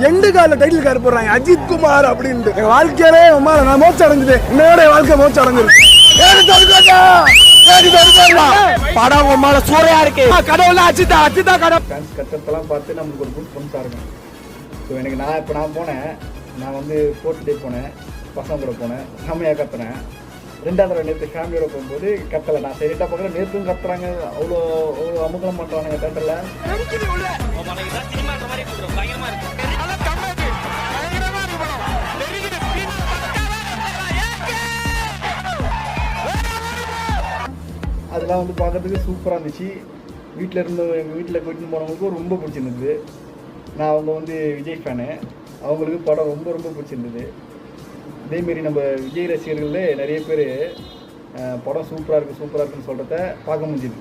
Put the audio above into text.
End கால title car போடுறாங்க அஜித் குமார் அப்படின்ட்டு. என் வாழ்க்கையிலே நான் மோச்சம் அடைஞ்சிட்டேன். என்னோட வாழ்க்கை மோச்சம் அடைஞ்சிருக்கு. படம் உமால சூறையா இருக்கு. கடவுள் அஜிதா அஜிதா கடவுள். கட்டத்தெல்லாம் பார்த்து நமக்கு ஒரு குட் ஃப்ரெண்ட்ஸாக இருக்கும். ஸோ எனக்கு நான் போனேன். நான் வந்து 4th டே போனேன். பசங்க கூட போனேன். செம்மையாக கத்துனேன். 2வது தடவை நேற்று ஃபேமிலியோட போகும்போது கத்தலை. நான் சரிட்டாக பார்க்குறேன். நேற்றும் கத்துறாங்க. அவ்வளோ அமுகலம் பண்ணுறாங்க தேட்டரில். அதெல்லாம் வந்து பார்க்கறதுக்கு சூப்பராக இருந்துச்சு. வீட்டில் இருந்து எங்கள் வீட்டில் கூட்டின்னு போனவங்களுக்கும் ரொம்ப பிடிச்சிருந்தது. நான் அவங்க வந்து விஜய் ஃபேனு. அவங்களுக்கு படம் ரொம்ப ரொம்ப பிடிச்சிருந்தது. அதேமாரி நம்ம விஜய் ரசிகர்களே நிறைய பேர் படம் சூப்பராக இருக்குன்னு சொல்கிறத பார்க்க முடிஞ்சுது.